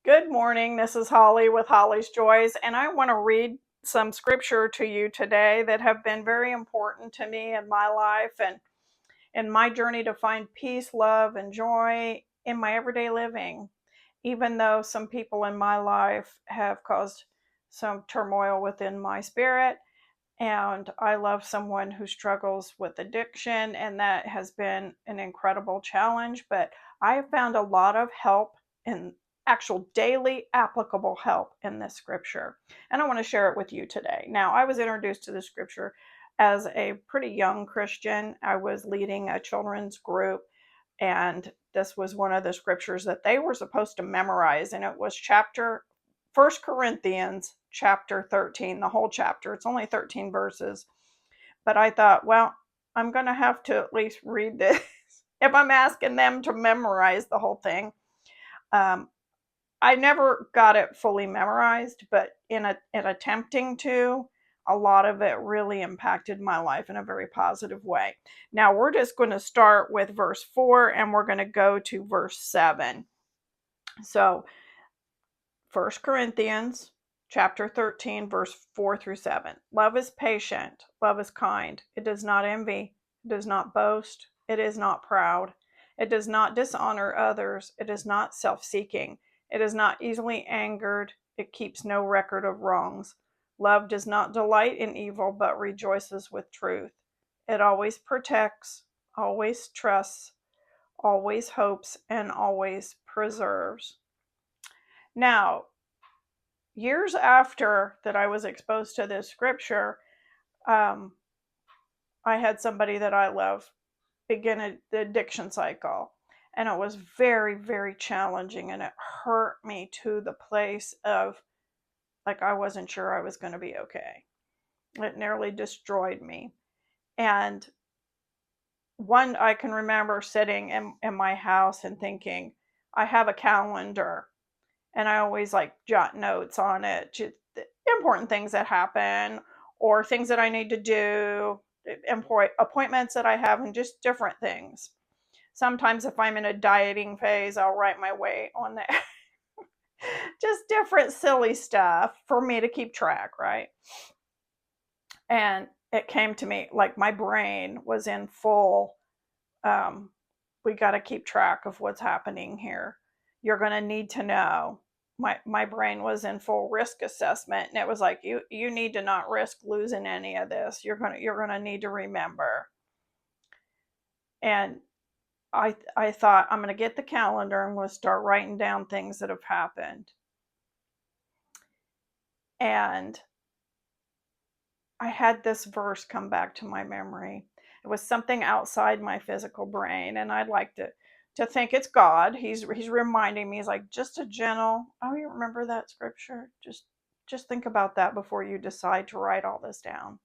Good morning. This is Holly with Holly's Joys, and I want to read some scripture to you today that have been very important to me in my life and in my journey to find peace, love, and joy in my everyday living. Even though some people in my life have caused some turmoil within my spirit, and I love someone who struggles with addiction, and that has been an incredible challenge. But I have found a lot of help in actual daily applicable help in this scripture, and I want to share it with you today. Now, I was introduced to the scripture as a pretty young Christian. I was leading a children's group, and this was one of the scriptures that they were supposed to memorize, and it was chapter First Corinthians chapter 13, the whole chapter. It's only 13 verses. But I thought, well, I'm going to have to at least read this if I'm asking them to memorize the whole thing. I never got it fully memorized, but in attempting to, a lot of it really impacted my life in a very positive way. Now, we're just going to start with verse 4 and we're going to go to verse 7. So, 1 Corinthians chapter 13, verse 4 through 7. Love is patient. Love is kind. It does not envy. It does not boast. It is not proud. It does not dishonor others. It is not self-seeking. It is not easily angered. It keeps no record of wrongs. Love does not delight in evil, but rejoices with truth. It always protects, always trusts, always hopes, and always preserves. Now, years after that I was exposed to this scripture, um, I had somebody that I love begin the addiction cycle. And it was very, very challenging. And it hurt me to the place of like I wasn't sure I was going to be okay. It nearly destroyed me. And I can remember sitting in my house and thinking, I have a calendar and I always like jot notes on it, important things that happen or things that I need to do, appointments that I have, and just different things. Sometimes if I'm in a dieting phase, I'll write my weight on there. Just different silly stuff for me to keep track, right? And it came to me like my brain was in full, we got to keep track of what's happening here. You're going to need to know. My brain was in full risk assessment, and it was like you need to not risk losing any of this. You're going to need to remember. And I thought I'm going to get the calendar and we'll start writing down things that have happened. And I had this verse come back to my memory. It was something outside my physical brain, and I'd like to think it's God. He's reminding me. He's like, just a gentle. Oh, you remember that scripture? Just think about that before you decide to write all this down.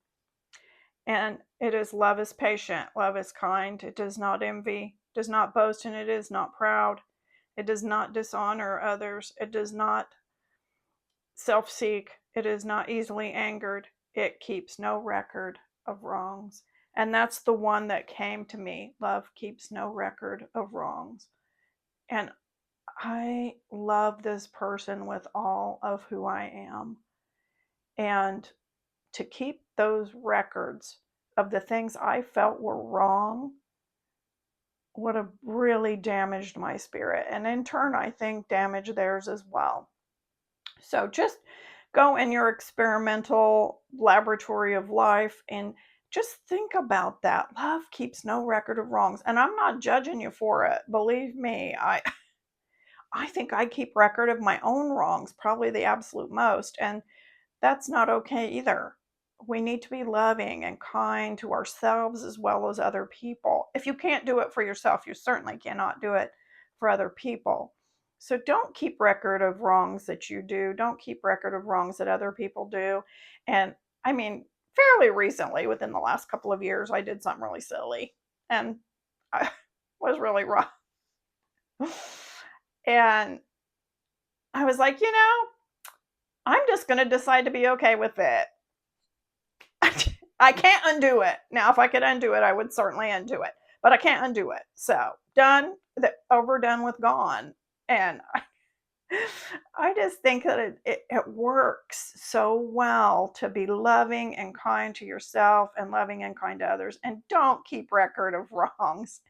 And it is, love is patient, love is kind. It does not envy, does not boast, and it is not proud. It does not dishonor others. It does not self-seek. It is not easily angered. It keeps no record of wrongs. And that's the one that came to me. Love keeps no record of wrongs. And I love this person with all of who I am. And to keep those records of the things I felt were wrong would have really damaged my spirit. And in turn, I think damaged theirs as well. So just go in your experimental laboratory of life and just think about that. Love keeps no record of wrongs. And I'm not judging you for it. Believe me, I think I keep record of my own wrongs, probably the absolute most. And that's not okay either. We need to be loving and kind to ourselves as well as other people. If you can't do it for yourself, you certainly cannot do it for other people. So don't keep record of wrongs that you do. Don't keep record of wrongs that other people do. And I mean, fairly recently, within the last couple of years, I did something really silly and I was really wrong. And I was like, I'm just going to decide to be okay with it. I can't undo it. Now, if I could undo it, I would certainly undo it, but I can't undo it. So done, overdone with, gone. And I just think that it works so well to be loving and kind to yourself and loving and kind to others. And don't keep record of wrongs,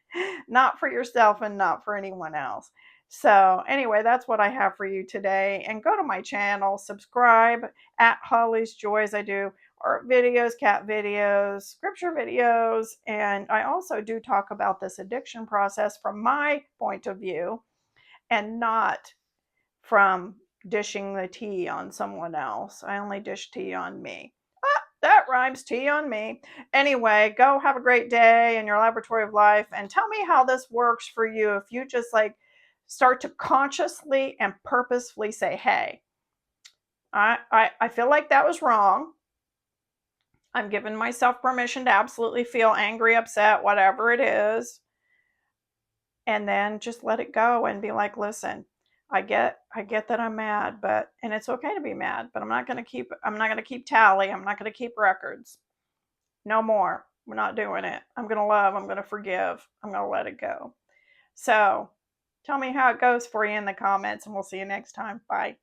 not for yourself and not for anyone else. So, anyway, that's what I have for you today. And go to my channel, subscribe at Holly's Joys. I do art videos, cat videos, scripture videos, and I also do talk about this addiction process from my point of view and not from dishing the tea on someone else. I only dish tea on me. Ah, that rhymes, tea on me. Anyway, go have a great day in your laboratory of life and tell me how this works for you if you just like start to consciously and purposefully say, hey, I feel like that was wrong. I'm giving myself permission to absolutely feel angry, upset, whatever it is. And then just let it go and be like, listen, I get that I'm mad, but and it's okay to be mad, but I'm not going to keep tally. I'm not going to keep records. No more. We're not doing it. I'm going to love, I'm going to forgive. I'm going to let it go. So, tell me how it goes for you in the comments and we'll see you next time. Bye.